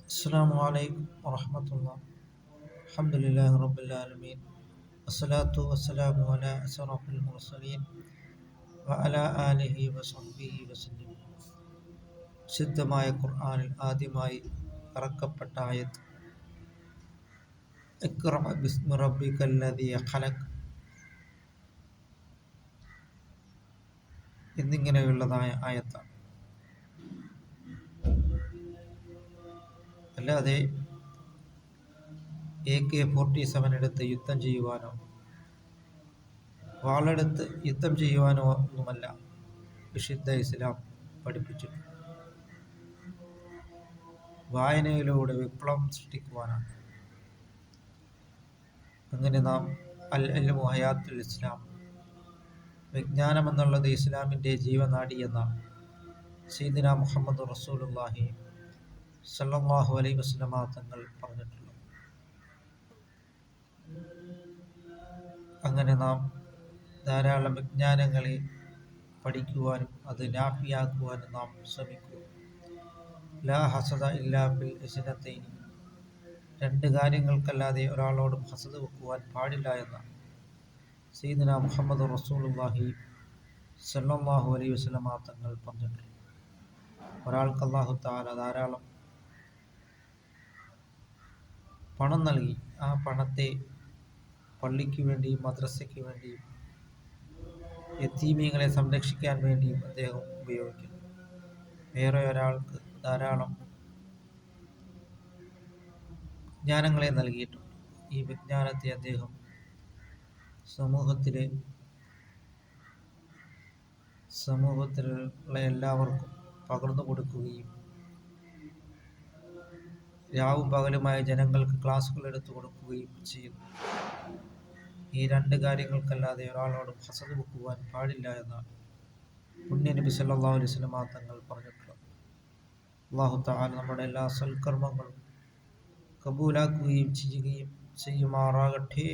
അസ്സലാമു അലൈക്കും വറഹ്മത്തുള്ളാഹി. അൽഹംദുലില്ലാഹി റബ്ബിൽ ആലമീൻ. വസ്സലാത്തു വസ്സലാമു അലാ അശ്റഫിൽ മുർസലീൻ വഅലാ ആലിഹി വസഹ്ബിഹി വസല്ലം. ശുദ്ധമായ ഖുർആനിൽ ആദ്യമായി ഇറക്കപ്പെട്ട ആയത്ത് ഇഖ്റ ബിസ്മി റബ്ബിക്കല്ലദീ ഖലഖ് എന്നിങ്ങനെയുള്ളതായ ആയത്താണ്. അല്ലാതെ AK-47 എടുത്ത് യുദ്ധം ചെയ്യുവാനോ വാളെടുത്ത് യുദ്ധം ചെയ്യുവാനോ ഒന്നുമല്ല വിശുദ്ധ ഇസ്ലാം പഠിപ്പിച്ചിട്ടുണ്ട്. വായനയിലൂടെ വിപ്ലവം സൃഷ്ടിക്കുവാനാണ്. അങ്ങനെ നാം അൽ ഇൽമു ഹയാത്തുൽ ഇസ്ലാം, വിജ്ഞാനം എന്നുള്ളത് ഇസ്ലാമിൻ്റെ ജീവനാഡി എന്ന സയ്യിദുനാ മുഹമ്മദ് റസൂലുള്ളാഹി സ്വല്ലല്ലാഹു അലൈഹി വസല്ലമ തങ്ങൾ പറഞ്ഞിട്ടുള്ളത്. അങ്ങനെ നാം ധാരാളം വിജ്ഞാനങ്ങളെ പഠിക്കുവാനും അത് നാഫിയാക്കുവാനും നാം ശ്രമിക്കുക. ലാ ഹസദ ഇല്ലാ ബിൽ ഇസ്നത്തൈനി, രണ്ട് കാര്യങ്ങൾക്കല്ലാതെ ഒരാളോടും ഹസദ് വെക്കുവാൻ പാടില്ല എന്ന സയ്യിദുനാ മുഹമ്മദ് റസൂലുള്ളാഹി സ്വല്ലല്ലാഹു അലൈഹി വസല്ലമ തങ്ങൾ പറഞ്ഞിട്ടുണ്ട്. ഒരാൾക്ക് അല്ലാഹു തആല ധാരാളം പണം നൽകി, ആ പണത്തെ പള്ളിക്ക് വേണ്ടിയും മദ്രസയ്ക്ക് വേണ്ടിയും യതീമീങ്ങളെ സംരക്ഷിക്കാൻ വേണ്ടിയും അദ്ദേഹം ഉപയോഗിക്കുന്നു. വേറെ ഒരാൾക്ക് ധാരാളം വിജ്ഞാനങ്ങളെ നൽകിയിട്ടുണ്ട്. ഈ വിജ്ഞാനത്തെ അദ്ദേഹം സമൂഹത്തിലുള്ള എല്ലാവർക്കും പകർന്നു കൊടുക്കുകയും രാവും പകലുമായ ജനങ്ങൾക്ക് ക്ലാസുകൾ എടുത്തു കൊടുക്കുകയും ചെയ്യുന്നു. ഈ രണ്ട് കാര്യങ്ങൾക്കല്ലാതെ ഒരാളോടും ഹസദ് വെക്കുവാൻ പാടില്ല എന്നാണ് പുണ്യ നബി സല്ലല്ലാഹു അലൈഹി വസല്ലം തങ്ങൾ പറഞ്ഞിട്ടുള്ളത്. അല്ലാഹു തആല നമ്മുടെ എല്ലാ സൽക്കർമ്മങ്ങളും കബൂലാക്കുകയും ചെയ്യുമാറാകട്ടെ.